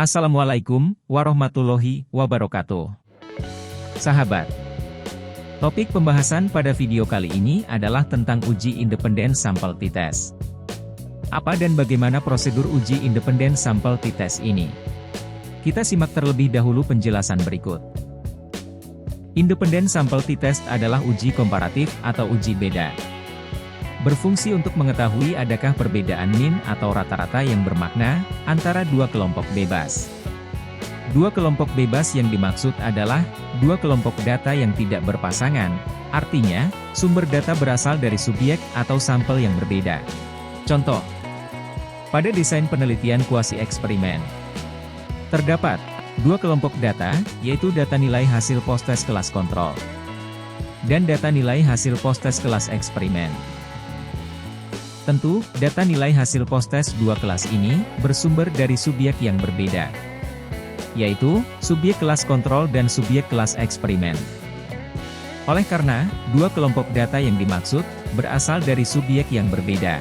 Assalamualaikum warahmatullahi wabarakatuh. Sahabat, topik pembahasan pada video kali ini adalah tentang uji independen sampel t-test. Apa dan bagaimana prosedur uji independen sampel t-test ini? Kita simak terlebih dahulu penjelasan berikut. Independen sampel t-test adalah uji komparatif atau uji beda. Berfungsi untuk mengetahui adakah perbedaan min atau rata-rata yang bermakna antara dua kelompok bebas. Dua kelompok bebas yang dimaksud adalah dua kelompok data yang tidak berpasangan, artinya sumber data berasal dari subjek atau sampel yang berbeda. Contoh, pada desain penelitian kuasi eksperimen, terdapat dua kelompok data, yaitu data nilai hasil post-test kelas kontrol dan data nilai hasil post-test kelas eksperimen. Tentu, data nilai hasil post-test dua kelas ini bersumber dari subjek yang berbeda, yaitu subjek kelas kontrol dan subjek kelas eksperimen. Oleh karena, dua kelompok data yang dimaksud berasal dari subjek yang berbeda.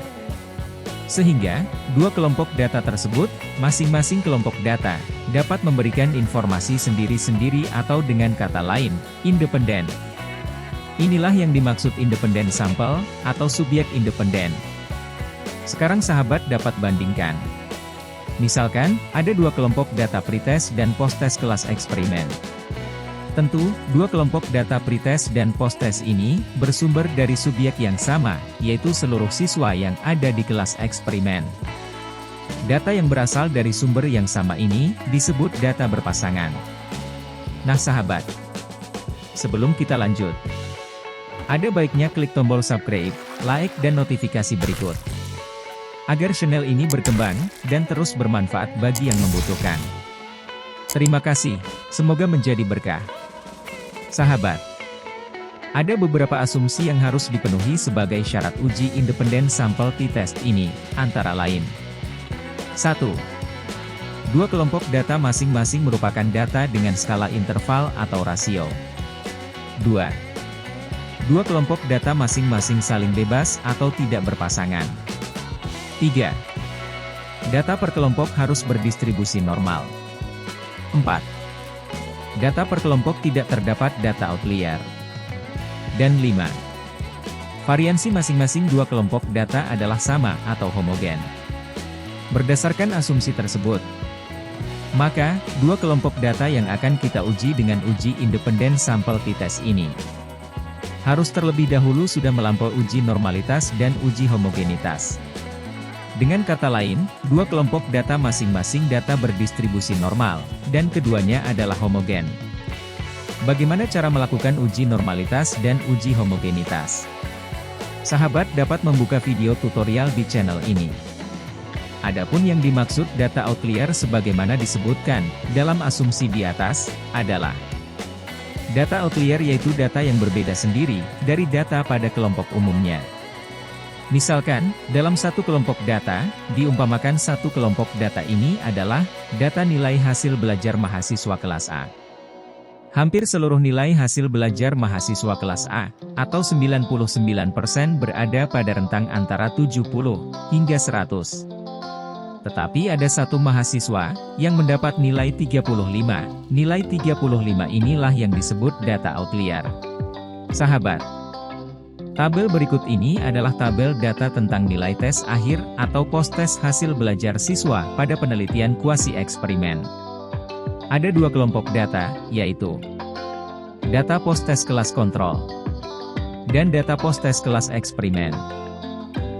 Sehingga, dua kelompok data tersebut, masing-masing kelompok data, dapat memberikan informasi sendiri-sendiri atau dengan kata lain, independen. Inilah yang dimaksud independen sampel, atau subjek independen. Sekarang sahabat dapat bandingkan. Misalkan, ada dua kelompok data pretest dan post-test kelas eksperimen. Tentu, dua kelompok data pretest dan post-test ini bersumber dari subjek yang sama, yaitu seluruh siswa yang ada di kelas eksperimen. Data yang berasal dari sumber yang sama ini disebut data berpasangan. Nah sahabat, sebelum kita lanjut, ada baiknya klik tombol subscribe, like dan notifikasi berikut, agar channel ini berkembang, dan terus bermanfaat bagi yang membutuhkan. Terima kasih, semoga menjadi berkah. Sahabat, ada beberapa asumsi yang harus dipenuhi sebagai syarat uji independen sampel t-test ini, antara lain. 1. Dua kelompok data masing-masing merupakan data dengan skala interval atau rasio. 2. Dua kelompok data masing-masing saling bebas atau tidak berpasangan. 3. Data per kelompok harus berdistribusi normal. 4. Data per kelompok tidak terdapat data outlier. Dan 5. Variansi masing-masing dua kelompok data adalah sama atau homogen. Berdasarkan asumsi tersebut, maka, dua kelompok data yang akan kita uji dengan uji independen sampel t-test ini harus terlebih dahulu sudah melampaui uji normalitas dan uji homogenitas. Dengan kata lain, dua kelompok data masing-masing data berdistribusi normal, dan keduanya adalah homogen. Bagaimana cara melakukan uji normalitas dan uji homogenitas? Sahabat dapat membuka video tutorial di channel ini. Adapun yang dimaksud data outlier sebagaimana disebutkan dalam asumsi di atas, adalah data outlier yaitu data yang berbeda sendiri dari data pada kelompok umumnya. Misalkan, dalam satu kelompok data, diumpamakan satu kelompok data ini adalah data nilai hasil belajar mahasiswa kelas A. Hampir seluruh nilai hasil belajar mahasiswa kelas A, atau 99% berada pada rentang antara 70 hingga 100. Tetapi ada satu mahasiswa yang mendapat nilai 35. Nilai 35 inilah yang disebut data outlier. Sahabat, tabel berikut ini adalah tabel data tentang nilai tes akhir atau post-test hasil belajar siswa pada penelitian kuasi eksperimen. Ada dua kelompok data, yaitu data post-test kelas kontrol dan data post-test kelas eksperimen.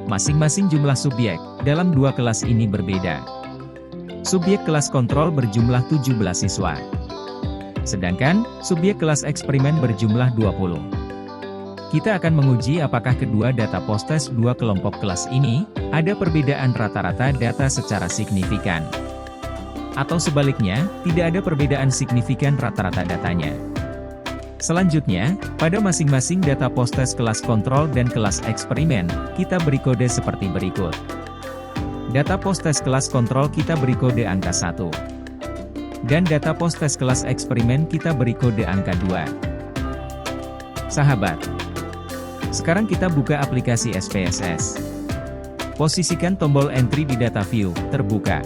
Masing-masing jumlah subjek dalam dua kelas ini berbeda. Subjek kelas kontrol berjumlah 17 siswa, sedangkan subjek kelas eksperimen berjumlah 20. Kita akan menguji apakah kedua data post-test dua kelompok kelas ini, ada perbedaan rata-rata data secara signifikan. Atau sebaliknya, tidak ada perbedaan signifikan rata-rata datanya. Selanjutnya, pada masing-masing data post-test kelas kontrol dan kelas eksperimen, kita beri kode seperti berikut. Data post-test kelas kontrol kita beri kode angka 1. Dan data post-test kelas eksperimen kita beri kode angka 2. Sahabat, sekarang kita buka aplikasi SPSS. Posisikan tombol entry di data view, terbuka.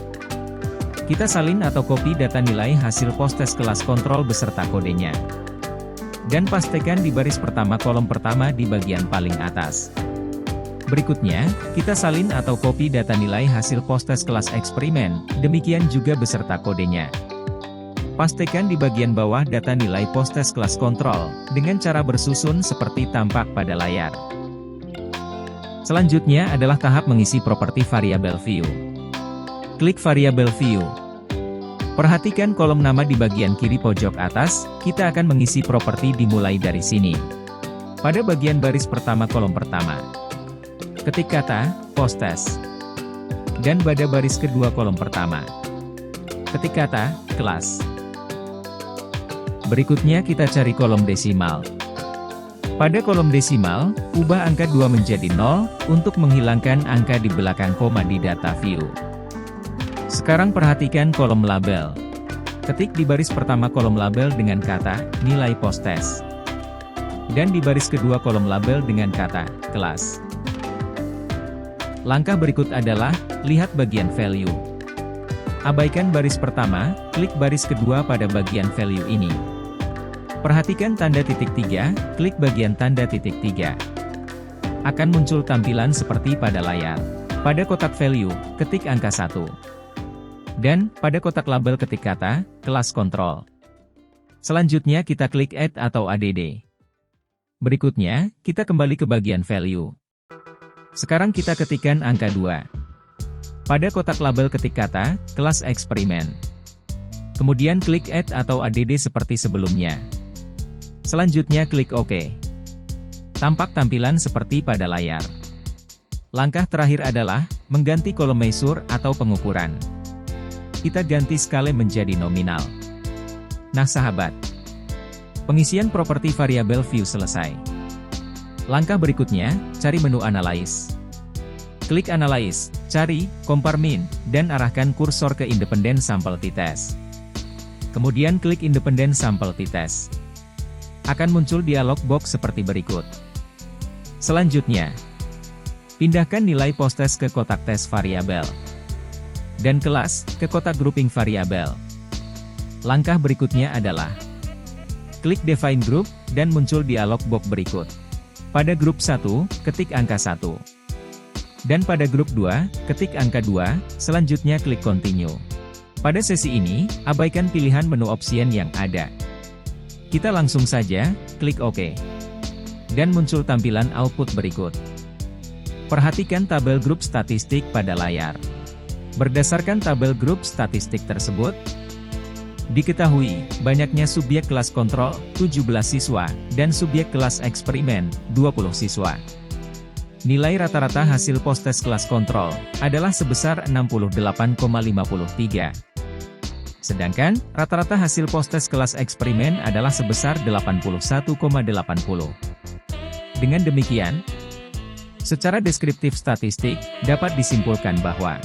Kita salin atau copy data nilai hasil post-test kelas kontrol beserta kodenya. Dan pastikan di baris pertama kolom pertama di bagian paling atas. Berikutnya, kita salin atau copy data nilai hasil post-test kelas eksperimen, demikian juga beserta kodenya. Pastikan di bagian bawah data nilai post-test kelas kontrol, dengan cara bersusun seperti tampak pada layar. Selanjutnya adalah tahap mengisi properti variabel view. Klik variabel view. Perhatikan kolom nama di bagian kiri pojok atas, kita akan mengisi properti dimulai dari sini. Pada bagian baris pertama kolom pertama, ketik kata, post-test. Dan pada baris kedua kolom pertama, ketik kata, kelas. Berikutnya kita cari kolom desimal. Pada kolom desimal, ubah angka 2 menjadi 0, untuk menghilangkan angka di belakang koma di data view. Sekarang perhatikan kolom label. Ketik di baris pertama kolom label dengan kata, nilai post-test. Dan di baris kedua kolom label dengan kata, kelas. Langkah berikut adalah, lihat bagian value. Abaikan baris pertama, klik baris kedua pada bagian value ini. Perhatikan tanda titik 3, klik bagian tanda titik 3. Akan muncul tampilan seperti pada layar. Pada kotak value, ketik angka 1. Dan, pada kotak label ketik kata, kelas kontrol. Selanjutnya kita klik Add atau ADD. Berikutnya, kita kembali ke bagian value. Sekarang kita ketikkan angka 2. Pada kotak label ketik kata, kelas eksperimen. Kemudian klik Add atau ADD seperti sebelumnya. Selanjutnya klik OK. Tampak tampilan seperti pada layar. Langkah terakhir adalah, mengganti kolom measure atau pengukuran. Kita ganti skala menjadi nominal. Nah sahabat, pengisian properti variabel view selesai. Langkah berikutnya, cari menu Analyze. Klik Analyze, cari, Compare Mean, dan arahkan kursor ke Independent Sample T-Test. Kemudian klik Independent Sample T-Test. Akan muncul dialog box seperti berikut. Selanjutnya, pindahkan nilai post-test ke kotak tes variabel. Dan kelas, ke kotak grouping variabel. Langkah berikutnya adalah, klik Define Group, dan muncul dialog box berikut. Pada grup 1, ketik angka 1. Dan pada grup 2, ketik angka 2, selanjutnya klik Continue. Pada sesi ini, abaikan pilihan menu option yang ada. Kita langsung saja, klik OK. Dan muncul tampilan output berikut. Perhatikan tabel grup statistik pada layar. Berdasarkan tabel grup statistik tersebut, diketahui, banyaknya subjek kelas kontrol, 17 siswa, dan subjek kelas eksperimen, 20 siswa. Nilai rata-rata hasil post-test kelas kontrol, adalah sebesar 68,53. Sedangkan, rata-rata hasil post-test kelas eksperimen adalah sebesar 81,80. Dengan demikian, secara deskriptif statistik, dapat disimpulkan bahwa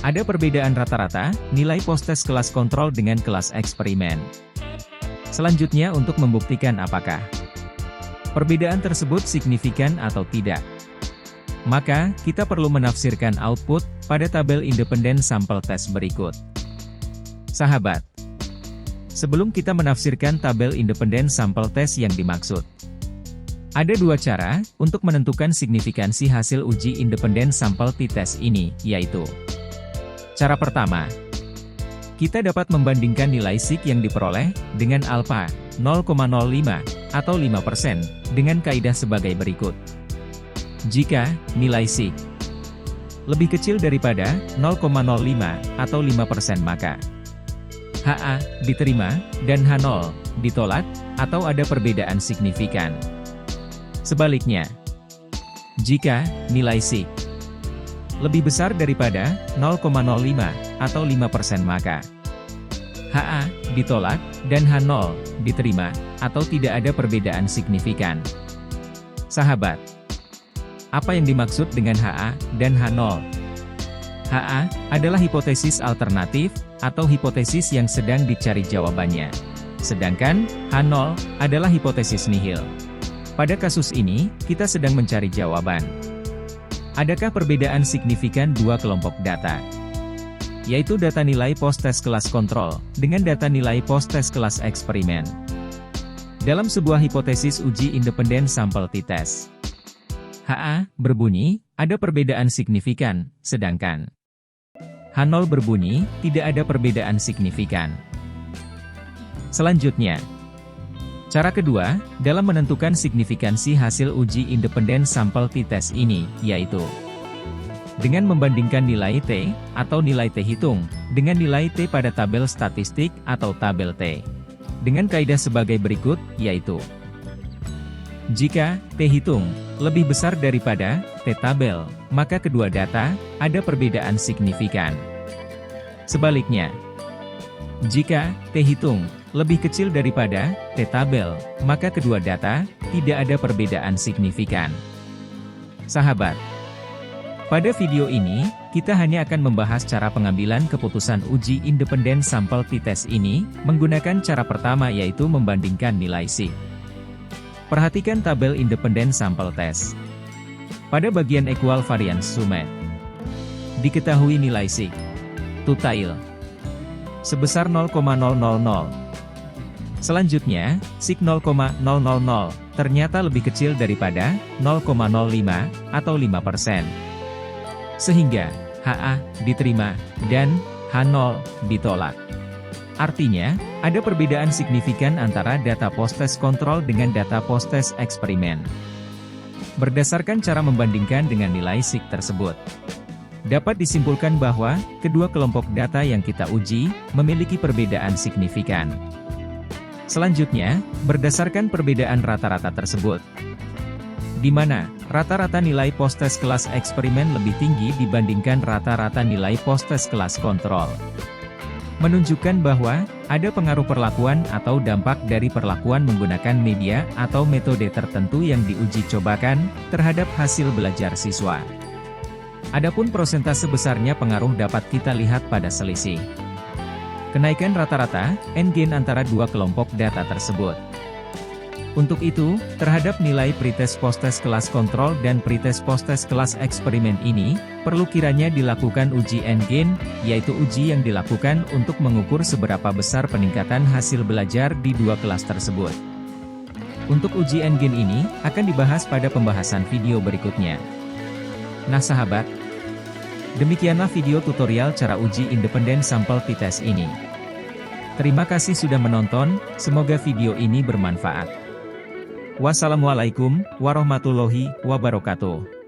ada perbedaan rata-rata, nilai post-test kelas kontrol dengan kelas eksperimen. Selanjutnya untuk membuktikan apakah perbedaan tersebut signifikan atau tidak, maka, kita perlu menafsirkan output, pada tabel independent sample test berikut. Sahabat, sebelum kita menafsirkan tabel independent sample test yang dimaksud, ada dua cara, untuk menentukan signifikansi hasil uji independent sample t-test ini, yaitu cara pertama, kita dapat membandingkan nilai sig yang diperoleh, dengan alfa, 0,05, atau 5%, dengan kaidah sebagai berikut. Jika, nilai sig lebih kecil daripada 0,05, atau 5% maka HA, diterima, dan H0, ditolak, atau ada perbedaan signifikan. Sebaliknya, jika, nilai sig lebih besar daripada 0,05 atau 5% maka HA ditolak dan H0 diterima atau tidak ada perbedaan signifikan. Sahabat, apa yang dimaksud dengan HA dan H0? HA adalah hipotesis alternatif atau hipotesis yang sedang dicari jawabannya. Sedangkan H0 adalah hipotesis nihil. Pada kasus ini, kita sedang mencari jawaban. Adakah perbedaan signifikan dua kelompok data? yaitu data nilai post-test kelas kontrol, dengan data nilai post-test kelas eksperimen. Dalam sebuah hipotesis uji independen sampel t-test, HA berbunyi, ada perbedaan signifikan, sedangkan H0 berbunyi, tidak ada perbedaan signifikan. Selanjutnya, cara kedua, dalam menentukan signifikansi hasil uji independen sampel t-test ini, yaitu dengan membandingkan nilai T, atau nilai T hitung, dengan nilai T pada tabel statistik, atau tabel T. Dengan kaidah sebagai berikut, yaitu jika T hitung lebih besar daripada T tabel, maka kedua data ada perbedaan signifikan. Sebaliknya, jika T hitung lebih kecil daripada T tabel, maka kedua data tidak ada perbedaan signifikan. Sahabat, pada video ini, kita hanya akan membahas cara pengambilan keputusan uji independen sampel t-test ini, menggunakan cara pertama yaitu membandingkan nilai SIG. Perhatikan tabel independen sampel tes. Pada bagian equal variance summed, diketahui nilai SIG total sebesar 0,000. Selanjutnya, SIG 0,000 ternyata lebih kecil daripada 0,05 atau 5%. Sehingga, HA diterima, dan H0 ditolak. Artinya, ada perbedaan signifikan antara data post-test kontrol dengan data post-test eksperimen. Berdasarkan cara membandingkan dengan nilai SIG tersebut, dapat disimpulkan bahwa, kedua kelompok data yang kita uji, memiliki perbedaan signifikan. Selanjutnya, berdasarkan perbedaan rata-rata tersebut, di mana rata-rata nilai post-test kelas eksperimen lebih tinggi dibandingkan rata-rata nilai post-test kelas kontrol, menunjukkan bahwa ada pengaruh perlakuan atau dampak dari perlakuan menggunakan media atau metode tertentu yang diuji cobakan terhadap hasil belajar siswa. Adapun persentase besarnya pengaruh dapat kita lihat pada selisih kenaikan rata-rata N-gain antara dua kelompok data tersebut. Untuk itu, terhadap nilai pretest post-test kelas kontrol dan pretest post-test kelas eksperimen ini, perlu kiranya dilakukan uji N-gain, yaitu uji yang dilakukan untuk mengukur seberapa besar peningkatan hasil belajar di dua kelas tersebut. Untuk uji N-gain ini, akan dibahas pada pembahasan video berikutnya. Nah sahabat, demikianlah video tutorial cara uji independen sampel t-test ini. Terima kasih sudah menonton, semoga video ini bermanfaat. Wassalamualaikum warahmatullahi wabarakatuh.